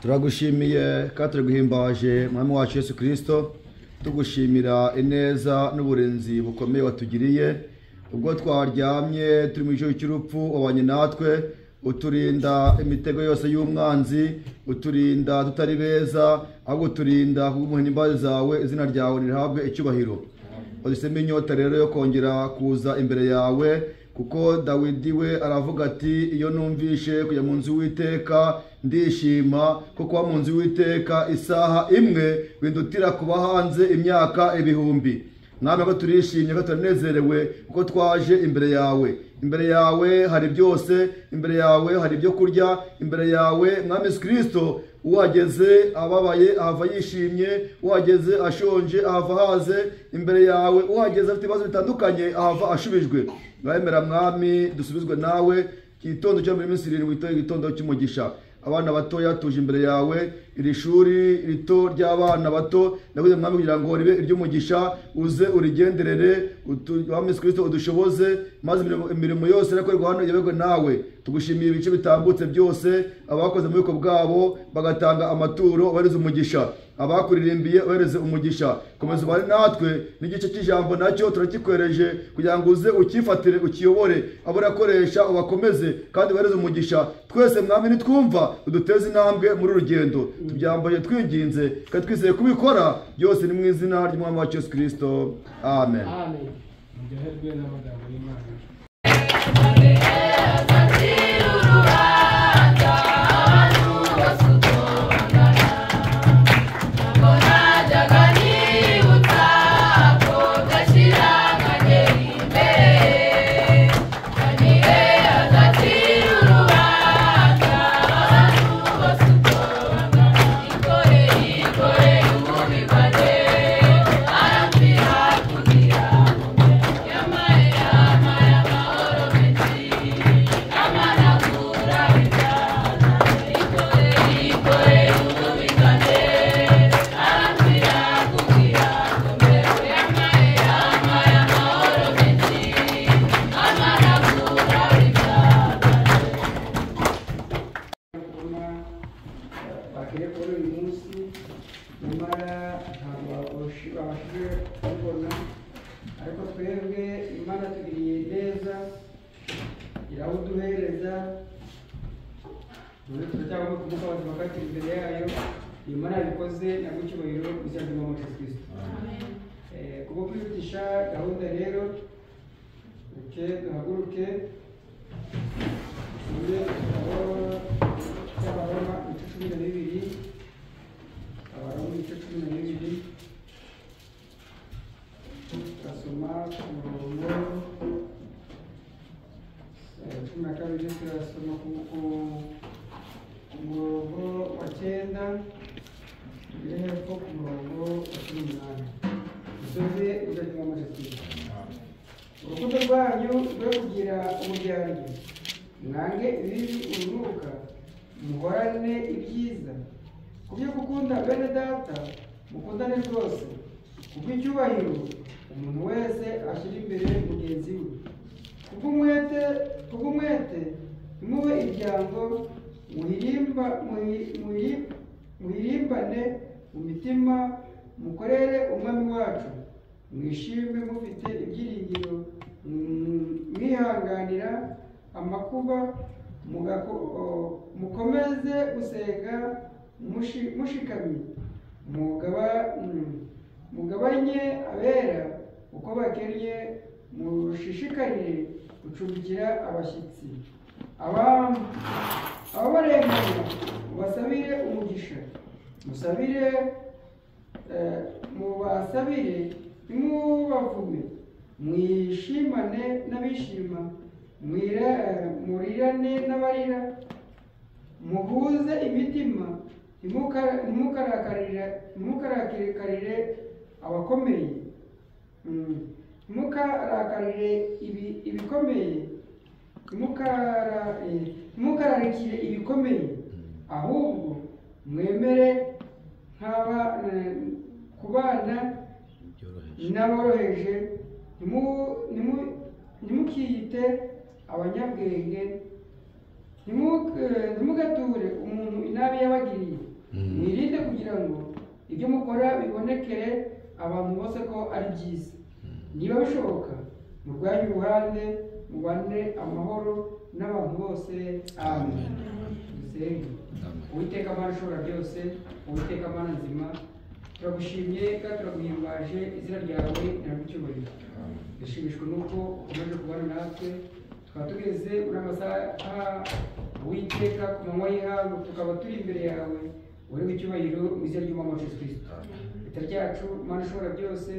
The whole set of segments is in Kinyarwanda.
turagushimiye kandi turaguhimbaje mwami wacu Yesu Kristo, tugushimira ineza n'uburinzi bukomeye watugiriye. Ubwo twaryamye turi mu ijoro cy'urupfu wabanye natwe, uturinda imitego yose y'umwanzi, uturinda tutari beza, ahubwo uturinda kubw'umuhini imbabazi zawe. Izina ryawe rihabwe icyubahiro. Waduseme inyota rero yo kongera kuza imbere yawe, kuko Dawidi we aravuga ati iyo numvishe kujya mu nzu y'Uwiteka ndishima, kuko kuba mu nzu y'Uwiteka isaha imwe bindutira kuba hanze imyaka ibihumbi. Mwami ko turishimye ko turanezerewe kuko twaje imbere yawe. Imbere yawe hari byose, imbere yawe hari ibyo kurya, imbere yawe Mwami Yesu Kristo uhageze ababaye ahava yishimye, uhageze ashonje ahava haze, imbere yawe uhageze afite ibibazo bitandukanye ahava ashubijwe. Mwemera Mwami dusubizwe nawe, igitondo cyo muri minsi 7 igitondo cy'umugisha. Abana batoya tuje imbere yawe, iri shuri rito ry'abana bato ndakuze Mwami kugira ngo ribe iry'umugisha, uze urigenderere Mwami Yesu Kristo udushoboze, maze imirimo yose irakorerwa hano yabegwe nawe. Tugushimiye ibice bitambutse byose, abakoze mu biko bwabo bagatanga amaturo bareze umugisha, abakuririmbiye bareze umugisha. Komeza bari natwe n'igice cy'ijambo nacyo turakikwereje kugira ngo uze ukifatire ukiyobore, aborakoresha ubakomeze kandi bareze umugisha. Twese Mwami nitwumva uduteze intambwe muri urugendo, tubyambaye twinginze kandi twizeye kubikora byose ni mu izina ry'Umwami wacu Yesu Kristo. Amen. Amen. Mugerwe n'amagambo y'Imana. nyamara ntabwo babashije kubibona, ariko twebwe Imana tugiriye neza irawuduhereza, none turacyagomba kumuka abazima kandi imbere yayo. Imana yabikoze nabwo icyubahiro izina ry'Umwami Yesu Kristo. Kubwo kwihutisha gahunda rero, duhaguruke tujye Abaroma ibice 12, Abaroma ibice 12, turasoma ku murongo 12, turasoma ku murongo wa 9, tugere hepfo ku murongo wa 18. Dusoze uzajya mu Kristo. Urukundo rwanyu rwo kugira uburyarya, mwange ibibi urunuka, muhorane ibyiza. Kubyo gukunda bene data, mukundane rwose. Kubw'icyubahiro umuntu wese ashyira imbere mugenzi we. Kubw'umwete ntimube ibyango, muhirimbane mu mitima, mukorere umwami wacu. Mwishime mufite ibyiringiro, mwihanganira amakuba, mukomeze gusenga mushikamye. Mugabanye abera uko bakennye, mushishikarire gucumbikira abashyitsi. Ababarenganya mubasabire umugisha, mubasabire ntimubavume. Mwishimane n'abishima, murirane n'abarira, muhuze imitima, ntimukarakarire abakomeye, ntimukarakarire ibikomeye, ntimukararikire ibikomeye, ahubwo mwemere kubana n'aboroheje. Ntimukiyite abanyabwenge, ntimugature umuntu inabi yabagiriye. Mwirinde kugira ngo ibyo mukora bibonekere abantu bose ko ari byiza. Niba bishoboka murwanye uruhande, mubane amahoro n'abantu bose. Amen. Dusenge. Uwiteka Mana ushobora byose, Uwiteka Mana nzima, turagushimye kandi turaguhimbaje, izina ryawe niragucyubahiro. Dushimishwa nuko ukomeje kubana natwe, tukaba tugeze muri amasaha Uwiteka ku manywa y'ihangu, tukaba turi imbere yawe, uri icyubahiro mu izina ry'Umwami Yesu Kristo. Itariki yacu Mana ushobora byose,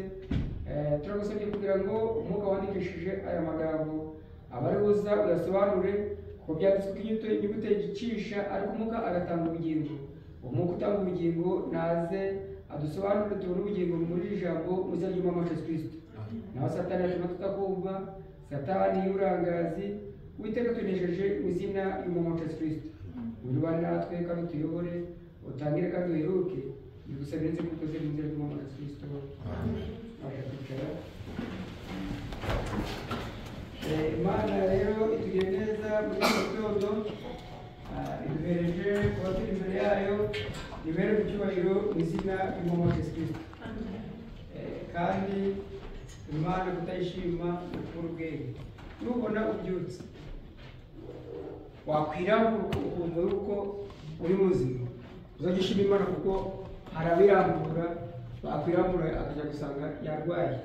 turagusabye kugira ngo umwuka wandikishije aya magambo abari buza uyasobanure, kuko byanditswe ko inyuguti yicisha ariko umwuka agatanga ubugingo. Umwuka utanga ubugingo naze adusobanurire tubone ubugingo muri iri jambo mu izina ry'Umwami Yesu Kristo. Naho Satani yatuma tutakumva, Satani y'uburangazi, Uwiteka tunesheje mu izina ry'Umwami Yesu Kristo. Urubane natwe kandi utuyobore, utangire kandi uheruke, bigusabire nzi kukoze mu izina ry'Umwami Yesu Kristo. Amen. Kwicara. Imana rero itugire neza muri iki gitondo, iduhereje kuba turi imbere yayo, ibere mu cyubahiro mu izina ry'Umwami Yesu Kristo. Kandi Imana kutayishima ukura ubwenge. Nubona ubyutse wakwirambura ukumva yuko uri muzima, uzajya ushima Imana kuko harabirambura, bakwirambura akajya gusanga yarwaye,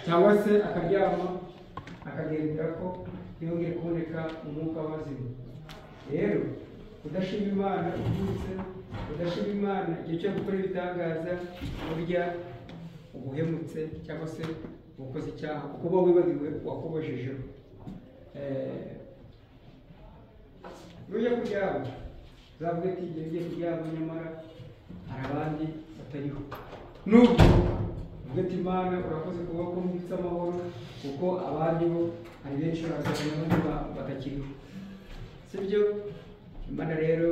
cyangwa se akaryama akagendera ko ntiyongere kuboneka umwuka w'abazima. Rero udashima Imana ubyutse, udashima Imana igihe cyo gukora ibitangaza, burya ubuhemutse cyangwa se ubukoze icyaha, kuko uba wibagiwe wakubojejeho. Nujya kuryama uzavuga ati igihe ngiye kuryama, nyamara hari abandi batariho. Nubwo uvuga ati Imana urakoze kuba ko mbitse amahoro, kuko abandi bo hari benshi barazana batakiriho, sibyo? Imana rero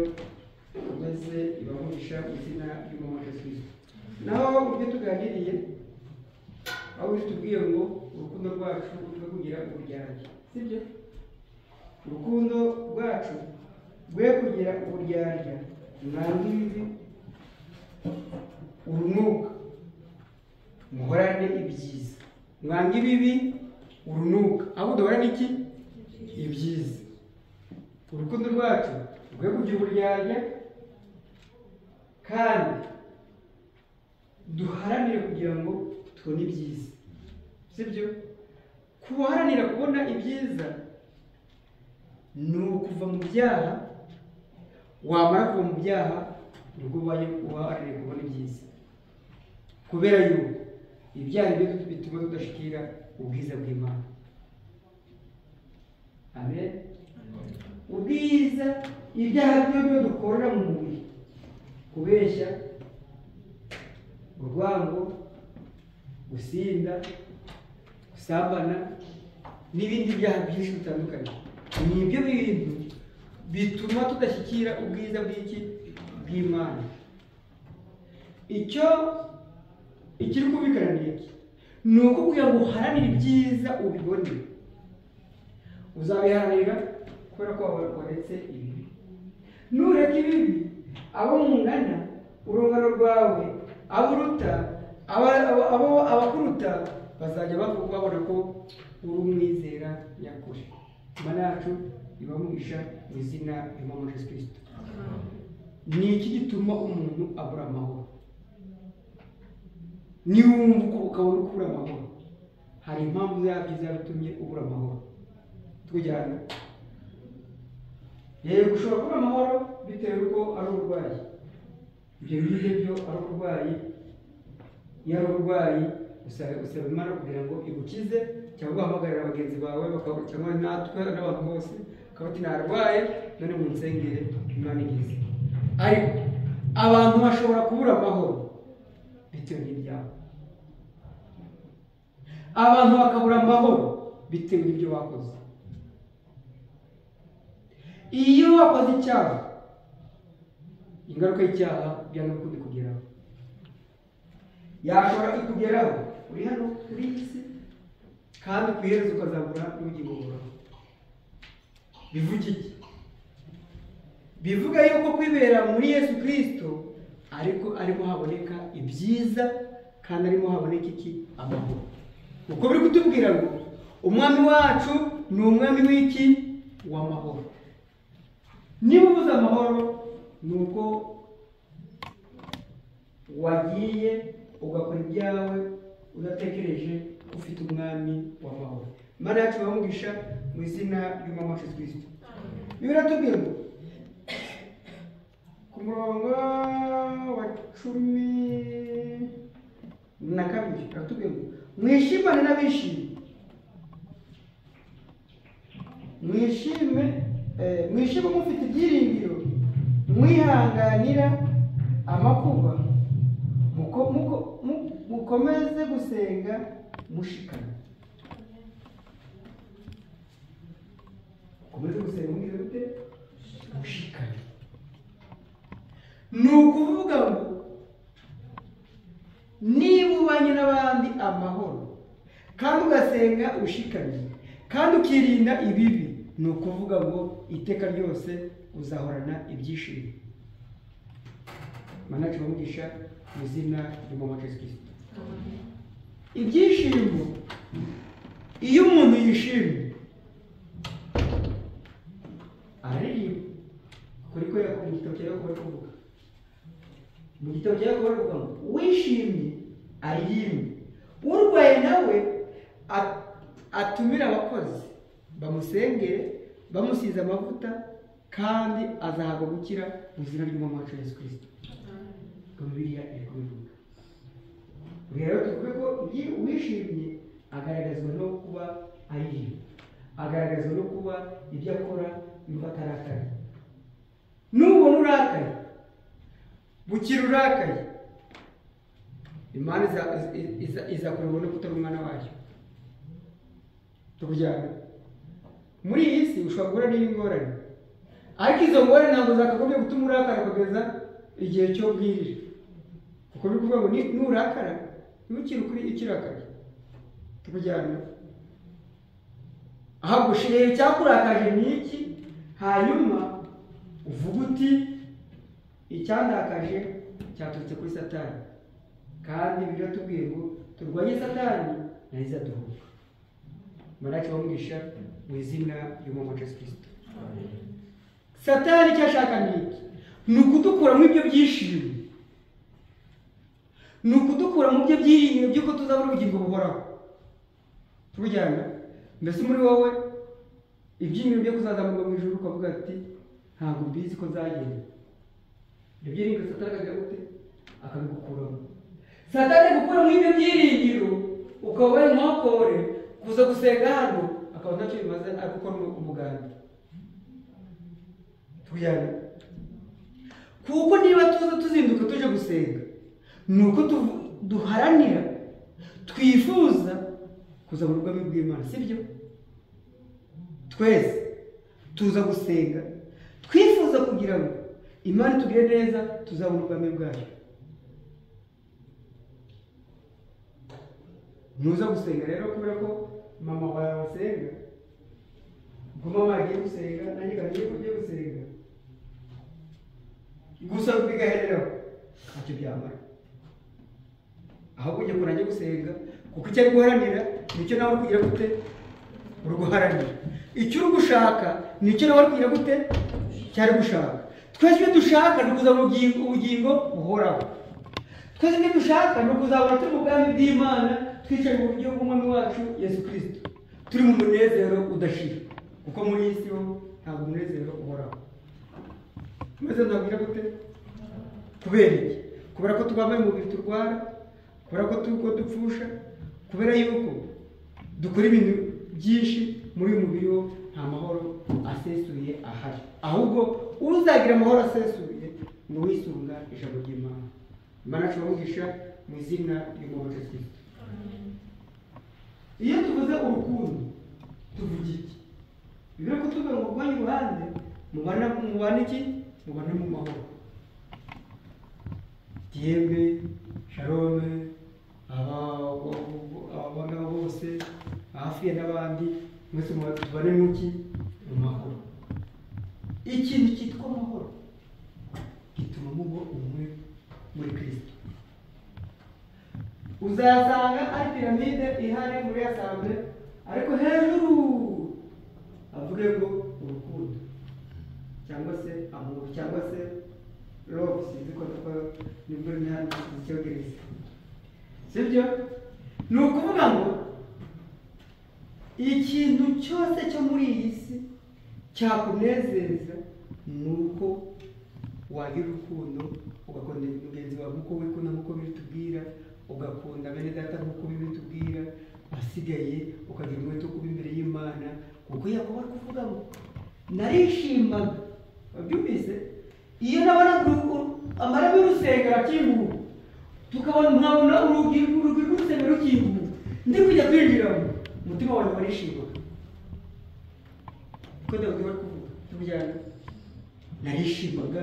ukomeze ibamugisha mu izina ry'Umwami Yesu Kristo. Naho mu byo tuganiriye, aho bitubwiye ngo urukundo rwacu rwo kugira uburyarya, sibyo? Urukundo rwacu rwe kugira uburyarya, mwanga ibibi urunuka, muhorane ibyiza. Mwanga ibibi, urunuka, ahubwo duhorane iki? Ibyiza. Urukundo rwacu rwe kugira uburyarya, kandi duharanire kugira ngo tubone ibyiza. Sibyo? Kuharanira kubona ibyiza ni ukuva mu byaha, wamara kuva mu byaha nibwo uharanire kubona ibyiza, kubera yuko ibyaha nibyo bituma tudashikira ubwiza bw'Imana. Amen. Ubwiza, ibyaha byo dukorera mu mubiri, kubeshya, urwango, gusinda, gusambana n'ibindi byaha byinshi bitandukanye, ni ibyo bintu bituma tudashyikira ubwiza bw'Imana. Ikiri kubikana ni iki? Ni uko kugira ngo uharanire ibyiza ubibone, uzabiharanira kubera ko waretse ibibi. Nureka ibibi, abo mungana, urungano rwawe, aburuta, abakuruta bazajya babona ko uri umwizera nyakuri. Imana yacu ibamugisha mu izina ry'Umwami Yesu Kristo. Ni iki gituma umuntu abura amahoro? Niwumva ukabona ukura amahoro, hari impamvu zabyo zabitumye ubura amahoro. Tujyana. Yego, ushobora kubura amahoro bitewe n'uko ari uburwayi. Ibyo byo ari uburwayi. Iyo ari uburwayi, usaba Imana kugira ngo igukize, cyangwa uhamagarira bagenzi bawe, cyangwa natwe n'abantu bose, bakaba narwaye, none mu nsengere Imana igize. Ariko abantu bashobora kubura amahoro bitewe n'ibyaha. Abantu bakabura amahoro bitewe n'ibyo bakoze. Iyo wakoze icyaha, ingaruka y'icyaha byanga kundi kugeraho. Yashobora ikugeraho uri hano kuri iyi si, kandi ku iherezo ukazabura n'ubugingo buhoraho. Bivuga iki? Bivuga yuko kwibera muri Yesu Kristo ariko arimo haboneka ibyiza, kandi arimo haboneka iki? Amahoro. Uko biri kutubwira ngo umwami wacu ni umwami w'iki? W'amahoro. Niba ubuze amahoro, ni uko wagiye ugakora ibyawe udatekereje ufite umwami w'amahoro. Imana yacu ibamugisha mu izina ry'Umwami Yesu Kristo. Biratubwira ngo ku murongo wa 12 biratubwira ngo mwishimane n'abishimye, mwishime mufite ibyiringiro, mwihanganira amakuba, mukomeze gusenga mushikana. Mukomeze gusenga mushikana. Ni ukuvuga ngo niba ubanye n'abandi amahoro, kandi ugasenga ushikanye, kandi ukirinda ibibi, ni ukuvuga ngo iteka ryose uzahorana ibyishimo. Imana yacu ibamugisha mu izina ry'Umwami Yesu Kristo. Ibyishimo, iyo umuntu yishimye aririmba. Kuri ko Yakobo, mu gitabo cya Yakobo bari kuvuga, mu gitabo cya Yakobo bari kuvuga ngo wishimye aririmbe, urwaye nawe atumira abakozi bamusengere, bamusize amavuta, kandi azahabwa gukira mu izina ry'Umwami wacu Yesu Kristo. Bibiliya iri kubivuga. Rero tuvuge ko uwishimye agaragazwa no kuba aririmba, agaragazwa no kuba ibyo akora yumva atarakaye. Nubona urakaye, bukira urakaye, Imana izakureba no kutari umwana wayo. Tukujyana muri iyi si ushobora guhura n'ingorane, ariko izo ngorane ntabwo zakagombye gutuma urakara kugeza igihe cyo bwirira. Kuko biri kuvuga ngo nurakara ntukiri ikirakaye. Tukujyana ahubwo ushireye icyakurakaje ni iki, hanyuma uvuga uti icyandakaje cyaturutse kuri Satani. kandi ibyo tubwiye ngo turwanye satani nayo izaduhuka. Marachi bamugisha mu izina ry'umwami Yesu Kristo. Satani icyo ashaka ni iki? Ni ukudukura mu ibyo byishimo, ni ukudukura mu byo byiringiro by'uko tuzabona ubugingo buhoraho. Tubujyana mbese muri wowe ibyiringiro byo kuzazamurwa mu ijuru ukavuga ati ntabwo mbizi ko nzagenda. Ibyo byiringiro satani akagira gute? Akabigukuramo. Satani gukura mu ibyo byiringiro ukaba uri nkokore kuza gusenga hano akaba ntacyo bimaze ari gukora umuganda. Tubujyana kuko niba tuza tuzinduka tuje gusenga ni uko duharanira twifuza kuza mu rwego rw'Imana, sibyo? Twese tuza gusenga twifuza kugira ngo Imana itugire neza tuzabona ubwami bwayo. Nuza gusenga rero kubera ko mama wawe asenga, ubwo mama agiye gusenga nanjye kagiye kujya gusenga gusa bigahereraho ntacyo byamara. Ahubwo ujye kunajya gusenga kuko icyo ari guharanira nicyo nawe uri kugira gute? Uri guharanira. Icyo uri gushaka nicyo nawe uri kugira gute? Cyari gushaka. Twese ibyo dushaka ni ukuzabona ubugingo buhoraho. Twese ibyo dushaka ni ukuzabona turi mu bwami bw'Imana twicaye mu buryo bw'umwami wacu Yesu Kristo, turi mu munezero udashira, kuko muri iyi si ho ntabwo umunezero uhoraho. Maze nabwira gute? Kubera iki? Kubera ko twambaye umubiri turwara, kubera ko dupfusha, kubera yuko dukora ibintu byinshi muri uyu mubiri wo nta mahoro asesuye ahari. Ahubwo uzagira amahoro asesuye ni uwisunga ijambo ry'Imana. Imana tubamugisha mu izina ry'umwami Yesu Kristo. Iyo tuvuze urukundo tuvuga iki? Bibiri ko tuvuga ngo rwanye uruhande mubana iki? Mubane mu mahoro. Diembe, Shalome, abagabo bose, ahafiye n'abandi, mwese tubane muki? Mu mahoro. Ikintu cyitwa amahoro gituma muba umwe muri Kristo. Uzasanga ari piramide ihari muri asambwe, ariko hejuru avuge ngo urukundo cyangwa se amor cyangwa se love, sinzi ko nibwo ntihari mu Cyongereza, sibyo? Ni ukuvuga ngo ikintu cyose cyo muri iyi si cyakunezeza ni uko wagira urukundo, ugakunda mugenzi wawe nk'uko wikunda, nk'uko bitubwira, ugakunda bene data nk'uko bitubwira, asigaye ukagira umwete wo kuba imbere y'Imana. Kuko Yakobo ari kuvuga ngo narishimaga, wabyumvise, iyo nabona amarembo y'urusengero akinguye, nkabona urugi rw'urusengero rukinguye, ndi kujya kwinjiramo, umutima wanjye warishimaga. Kuko Dawidi bari kuvuga tubujyana, narishimaga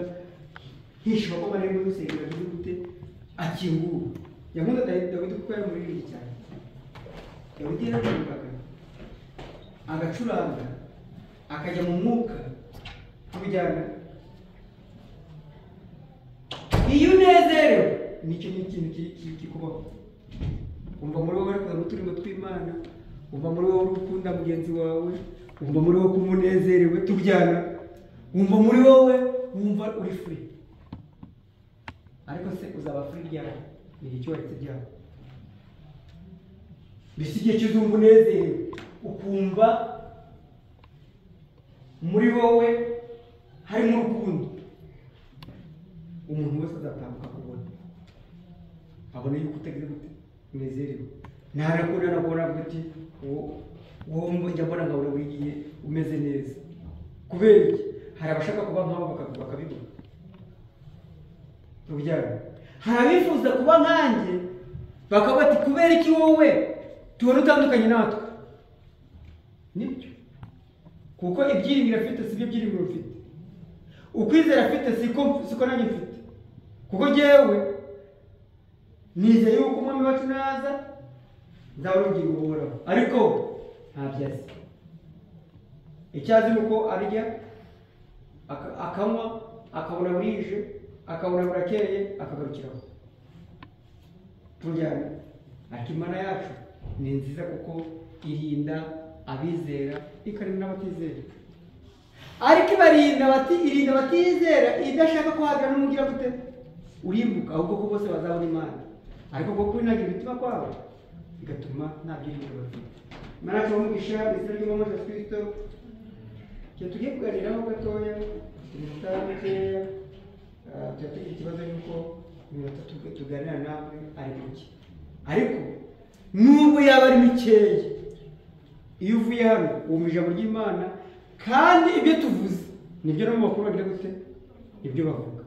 nkishima ko amarembo y'urusengero agize gute? Akinguye. Yankunda Dawidi kuko yari umuririmbyi cyane. Dawidi yararimbaga agacuranga akajya mu mwuka tubujyana. Iyo unezerewe nicyo ni ikintu kikubaho. Umva muri wowe ariko uturimo tw'Imana, umva muri wowe ukunda mugenzi wawe, umva muri wowe kumunezerewe tubujyana, umva muri wowe wumva uri free. Ariko se uzaba free ryari? Ni icyo waretse byawe. Mbese igihe cy'uzumva unezerewe ukumva muri wowe harimo urukundo, umuntu wese azatambuka kubona, abona yuko utagize gute? Unezerewe. Ntarakunda nakubona avuga ati wowe njya mbona nkabona wigiye umeze neza. Kubera iki? Hari abashaka kuba nk'abo bakabibona. Tubujyana. Hari abifuza kuba nkanjye bakavuga ati kubera iki wowe tubona utandukanye natwe? Nibyo. Kuko ibyiringiro afite si byo byiringiro ufite, ukwizera afite siko nanjye mfite. Kuko jyewe nizeye yuko umwami wacu naza nzabona ubugingo buhoraho, ariko ntabyo azi. Icyo azi ni uko arya akanywa akabona burije akabona burakeye akagarukiraho. tujyana. Ariko Imana yacu ni nziza kuko irinda abizera ikarinda n'abatizera. Ariko irinda abatizera idashaka ko hagira n'umugira gute urimbuka, ahubwo ko bose bazabona Imana. Ariko ko kwinagira imitima kwabo bigatuma nta byiringiro bafite. Imana yacu bamugisha izina ry'Umwami Yesu Kristo. Tugiye kuganiraho gatoya tutamukeya, tugira ikibazo yuko iminota tuganira namwe ari mike, ariko nubwo yaba ari mikeya, iyo uvuye hano wumva ijambo ry'Imana kandi ibyo tuvuze nibyo no mu makuru bagira gute ibyo bavuga.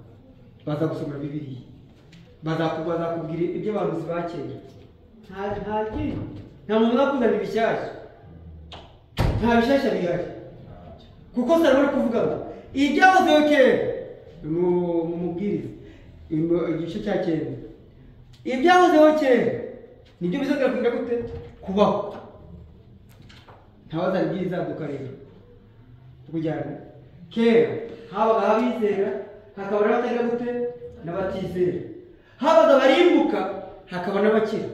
Bazagusomera Bibiliya, bazakubwira ibyo abahanuzi ba kera. Nta muntu uzakuzanira ibishyashya, nta bishyashya bihari, kuko Salomo ari kuvuga ngo ibyahozeho kera mu mubwiriza igice cya kera, ibyahozeho kera nibyo bizongera kugira gute kubaho. Ntawazabibwira izaduka rero kujyana. Kera habaga abizera hakaba n'abatagira gute n'abatizera, habaga abarimbuka hakaba n'abakira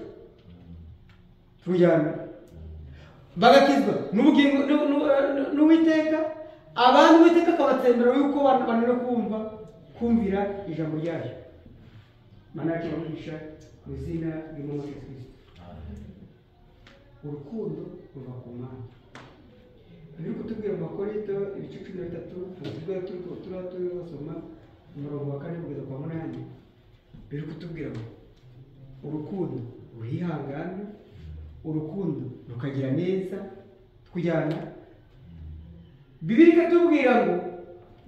tujyana, bagakizwa n'ubugingo n'Uwiteka, abandi Uwiteka akabatsembera yuko banira kumvira ijambo ryayo. Imana yacu bamugisha mu izina ry'Umwami Yesu Kristo. Urukundo ruva ku Mana. Biri kutubwira mu Makorinto ibice 13 turi basoma umurongo wa 4 kugeza kwa 8. Biri kutubwira ngo urukundo rurihangana, urukundo rukagira neza kujyana. Bibiliya ikatubwira ngo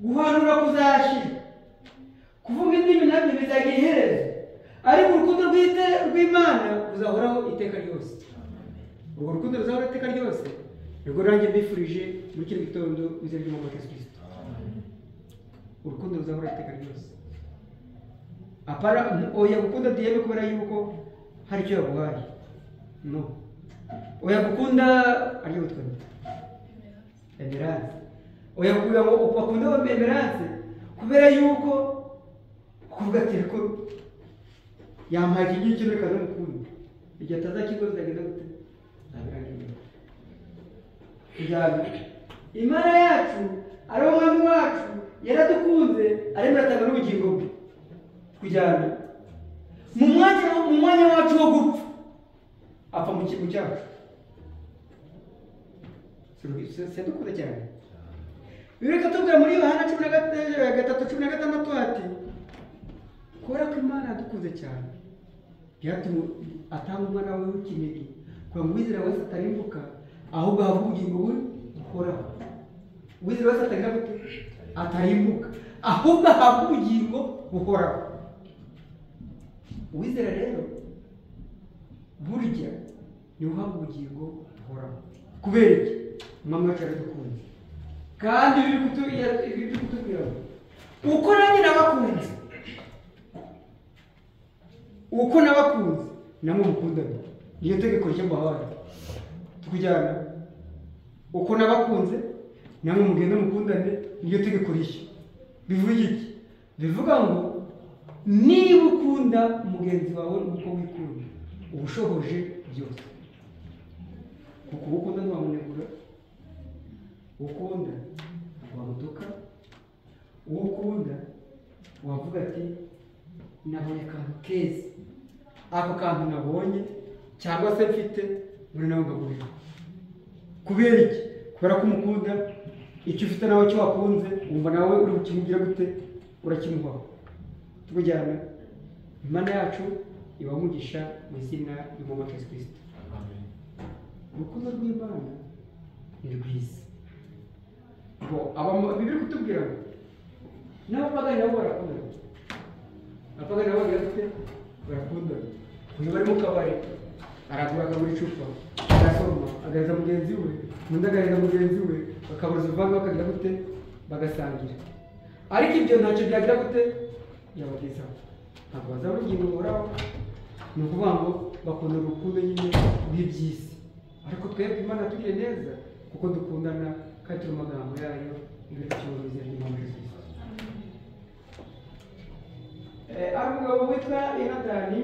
guhanura kuzashira, kuvuga indimi nabyo bizagira iherezo, ariko urukundo rw'Imana ruzahoraho iteka ryose. Urwo rukundo ruzahoraho iteka ryose nibwo nanjye mbifurije muri kino gitondo mu izina ry'Umwami Yesu Kristo. Urukundo ruzahoraho iteka ryose. Apara oya gukunda diyeme kubera yuko hari icyo yaguhaye, no. Oya gukunda ariyo twende emerance. Oya kuvuga ngo ukunda emerance kubera yuko kuvuga ati ko yampaye iki reka n'umukundo igihe atazakigoza agenda gute nabirangiye. Ijana Imana yacu ari Umwami wacu yaradukunze arimo aratanga n'ubugingo bwe kujyana mu mwanya wacu wo gupfa, apfa mu kintu cyacu. Sedukuze cyane. Bireka tubwira muri Yohana 13:16 ati kubera ko Imana yadukunze cyane byatumye atanga umwana we w'ikinege kugira ngo uwizera wese atarimbuka ahubwo ahabwe ubugingo buhoraho. Uwizera wese atarimbuka ahubwo ahabwe ubugingo buhoraho. Uwizera rero burya ni uhabwa ubugingo buhoraho. Kubera iki? Umwami wacu yaradukunze kandi biri kutubwira uko nanjye nabakunze, uko nabakunze namwe mukundane. Niyo tegeko ryo muhaye tukujyana. Uko nabakunze namwe mugende mukundane, niyo tegeko rishya. Bivuga iki? Bivuga ngo niba ukunda mugenzi wawe uko wikunda uba ushoboje byose. Kuko ukunda ntiwamunegura, ukunda wamutuka, ukunda wavuga ati nabonye akantu keza, ako kantu nabonye cyangwa se mfite muri nawe ngagurira. Kubera iki? Kubera ko umukunda, icyo ufite nawe cyo wakunze wumva nawe uri bukimugira gute urakimuhaho. Tujyana. Imana yacu ibamugisha mu izina ry'Umwami Yesu Kristo. Amen. Urukundo rw'Imana ni rwiza. Bibiri kutubwira ngo n'abapagani nabo barakundana. Abapagani nabo barakundana. Uyu bari mu kabari aragura muri icupa, arasoma agahereza mugenzi we, undi agahereza mugenzi we, bakabuza uvanga bakagira gute bagasangira. Ariko ibyo ntacyo byagira gute yabagezaho. Ntabwo bazaba urugingo buhoraho. Ni ukuvuga ngo bakunda urukundo nyine rw'iby'isi. Ariko twebwe Imana tugire neza kuko dukundana kandi turi amagambo yayo ibiryo ry'Imana Yesu. Ari umugabo witwa Yonatani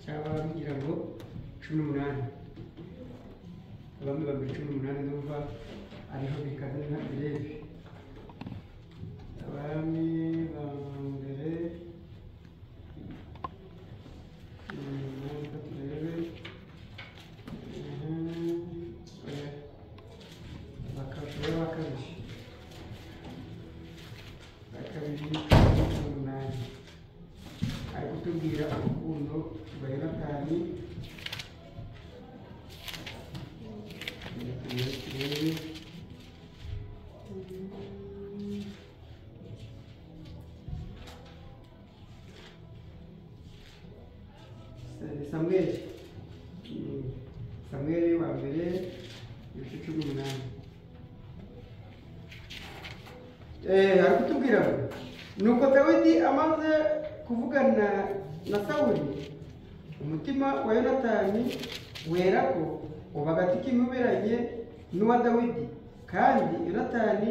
cyaba ngira ngo 18 abami babiri 18 ndumva ariho bikaze nka birebe abami ba mbere ari kutubwira urukundo rwa Yonatani Samweli wa mbere 18 ari kutubwira nuko Dawidi amaze kuvugana na Sawuli umutima wa Yonatani wera ko ubagati kimuberanye n'uwa Dawidi kandi Yonatani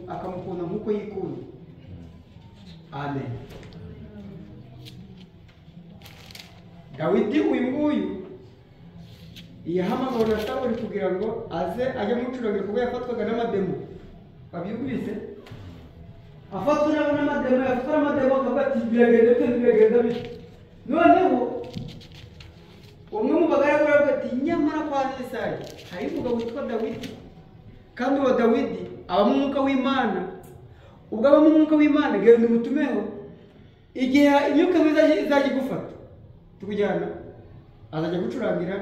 akamukunda nk'uko yikunda. Amen. Dawidi uyu nguyu yahamagawe na Sawuli kugira ngo aze ajye mucurangira kuko yafatwaga n'amademo. Babyumvise? Afatwa n'amademo, yafatwa n'amademo akavuga ati biragenda bite. Noneho umwe mu bagaragu aravuga ati nyamara kwa Yesayi hari umugabo witwa Dawidi kandi uwo Dawidi aba mu mwuka w'Imana. Ubwo aba mu mwuka w'Imana genda umutumeho igihe imyuka mibi izajya igufata tukujyana azajya gucurangira